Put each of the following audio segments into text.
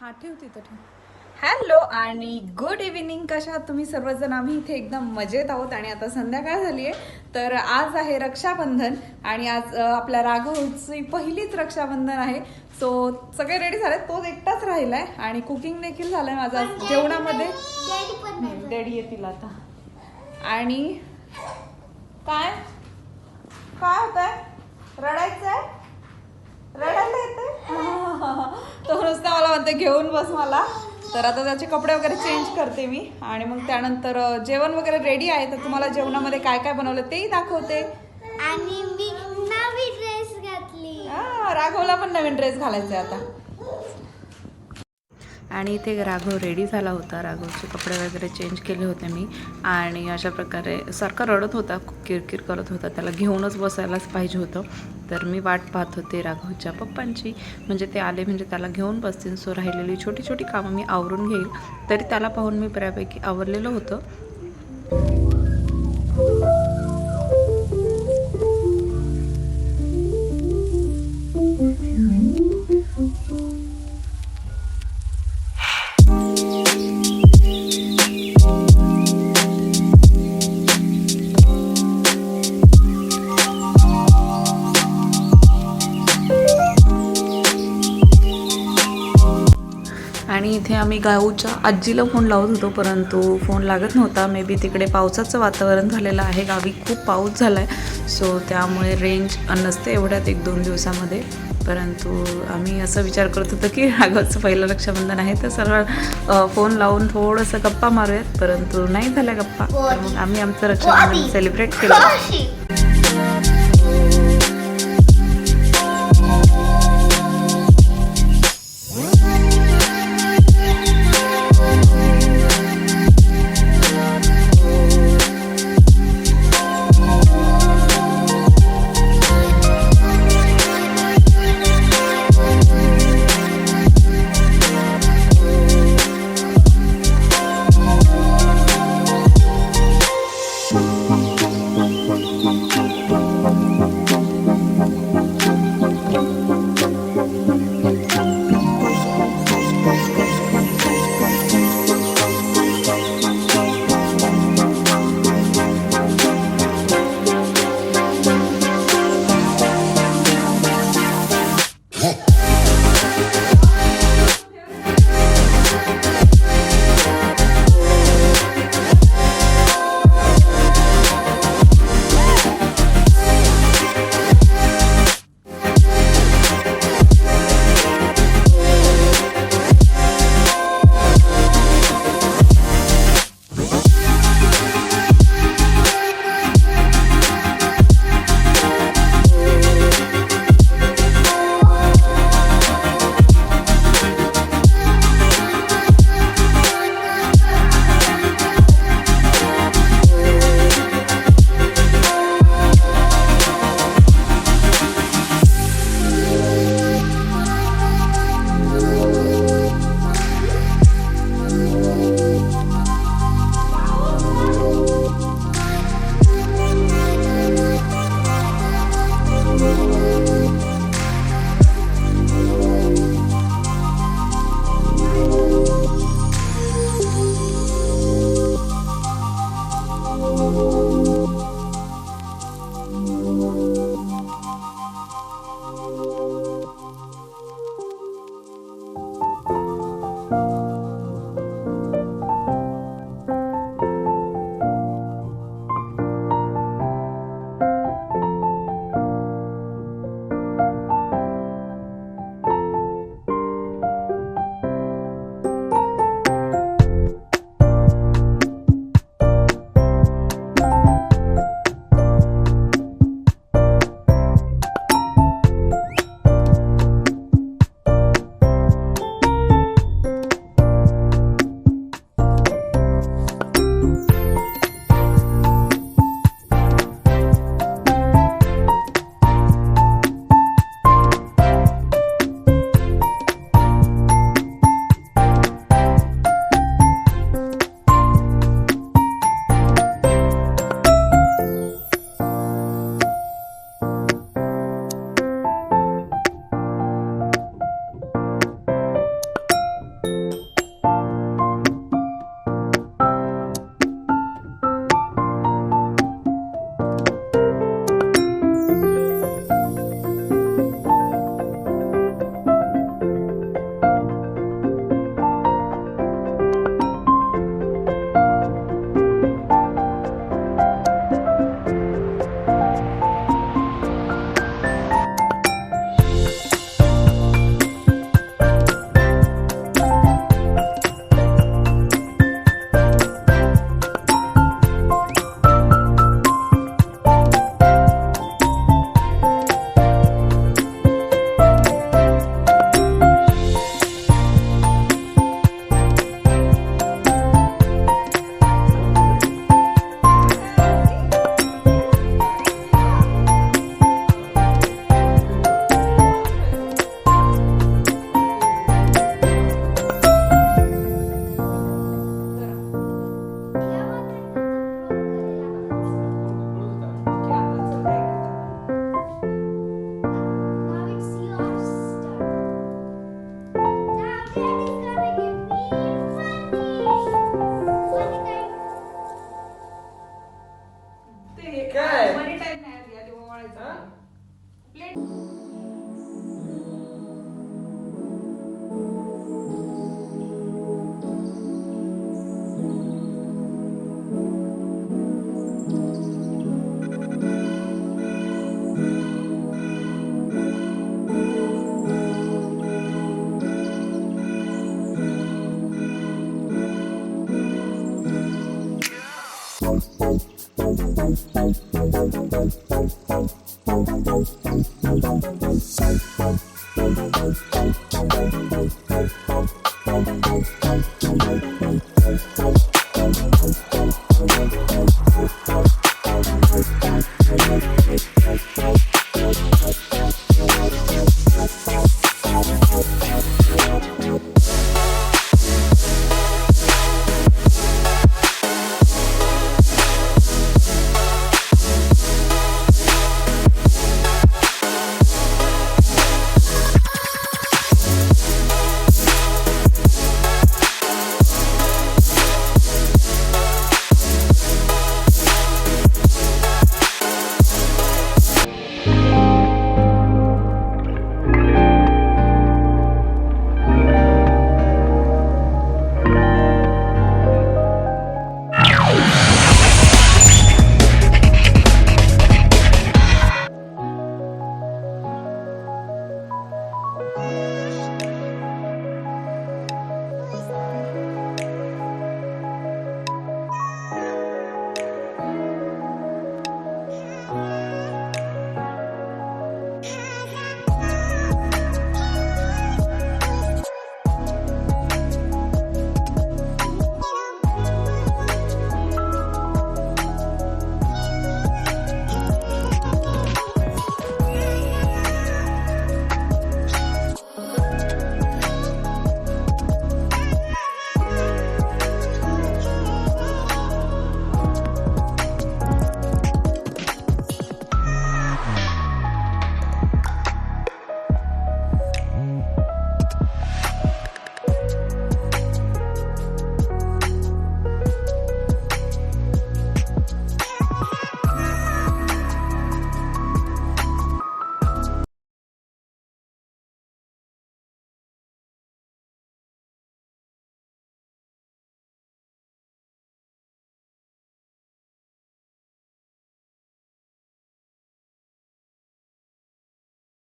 हा ठेव तिथं ठेव. हॅलो आणि गुड इव्हिनिंग. कशा आहात तुम्ही सर्वजण? आम्ही इथे एकदम मजेत आहोत आणि आता संध्याकाळ झाली आहे. तर आज आहे रक्षाबंधन आणि आज आपल्या राघवची पहिलीच रक्षाबंधन आहे. सो सगळे रेडी झाले, तोच एकटाच राहिलाय आणि कुकिंग देखील झालंय माझा जेवणामध्ये. डॅडी येतील आता. आणि काय काय होत आहे? रडायचंय? रडायला येते? तो नुसता मला म्हणते घेऊन बस मला. तर आता त्याचे कपडे वगैरे चेंज करते मी आणि मग त्यानंतर जेवण वगैरे रेडी आहे. तर तुम्हाला जेवणामध्ये काय काय बनवलं तेही दाखवते. आणि मी नवी ड्रेस घातली. राघवला पण नवीन ड्रेस घालायचा आहे आता. आणि इथे राघव रेडी झाला होता. राघवचे कपडे वगैरे चेंज केले होते मी आणि अशा प्रकारे सारखा रडत होता, खूप किरकिर करत होता. त्याला घेऊनच बसायलाच पाहिजे होतं. तर मी वाट पाहत होते राघवच्या पप्पांची, म्हणजे ते आले म्हणजे त्याला घेऊन बसतील. सो राहिलेली छोटी छोटी कामं मी आवरून घेईल. तरी त्याला पाहून मी बऱ्यापैकी आवरलेलं होतं. आणि इथे आम्ही गावच्या आजीला फोन लावत होतो, परंतु फोन लागत नव्हता. मे बी तिकडे पावसाचं वातावरण झालेलं आहे, गावी खूप पाऊस झाला आहे. सो त्यामुळे रेंज नसते एवढ्यात 1-2 दिवसामध्ये. परंतु आम्ही असं विचार करत होतो की राघवचं पहिलं रक्षाबंधन आहे तर सर्व फोन लावून थोडंसं गप्पा मारूयात, परंतु नाही झाल्या गप्पा. तर मग आम्ही आमचं रक्षाबंधन सेलिब्रेट केलं.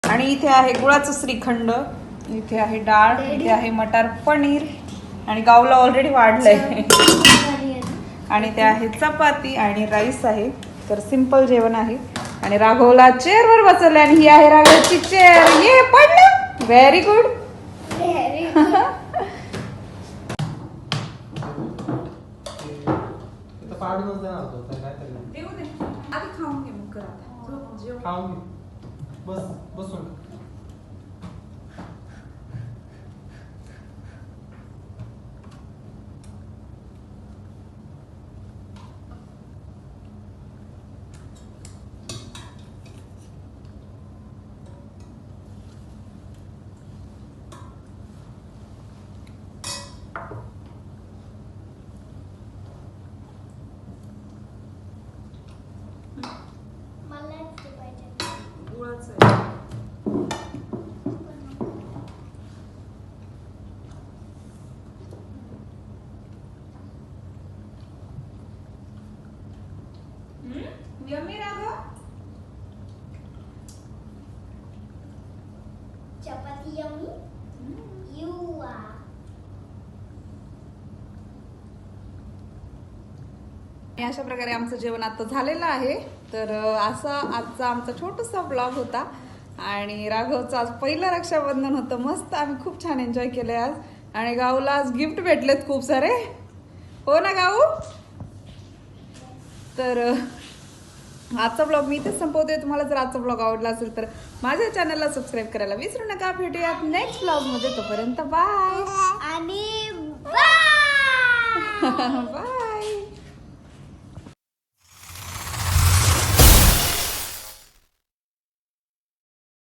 आणि इथे आहे गुळाचं श्रीखंड, इथे आहे डाळ, इथे आहे मटार पनीर आणि गावला ऑलरेडी वाढलंय आणि ते आहे चपाती आणि राईस आहे. तर सिंपल जेवण आहे. आणि राघवला चेअरवर बसवलं आणि ही आहे राघवची चेअर. ये पडलं. Very good. आधी खाऊन घे मग करा. बस बसून यम्मी राघव. चपाती यम्मी. यू आ. अशा प्रकारे आमचं जेवण आता झालेलं आहे. तर असा आजचा आमचा छोटासा ब्लॉग होता. आणि राघवचं आज पहिलं रक्षाबंधन होतं. मस्त आम्ही खूप छान एन्जॉय केलंय आज. आणि गाऊला आज गिफ्ट भेटलेत खूप सारे. हो ना गाऊ. तर आजचा ब्लॉग मी इथेच संपवते. तुम्हाला जर आजचा ब्लॉग आवडला असेल तर माझ्या चॅनलला सबस्क्राईब करायला विसरू नका. भेटूयात नेक्स्ट ब्लॉग मध्ये. तोपर्यंत बाय आणि बाय. बाय.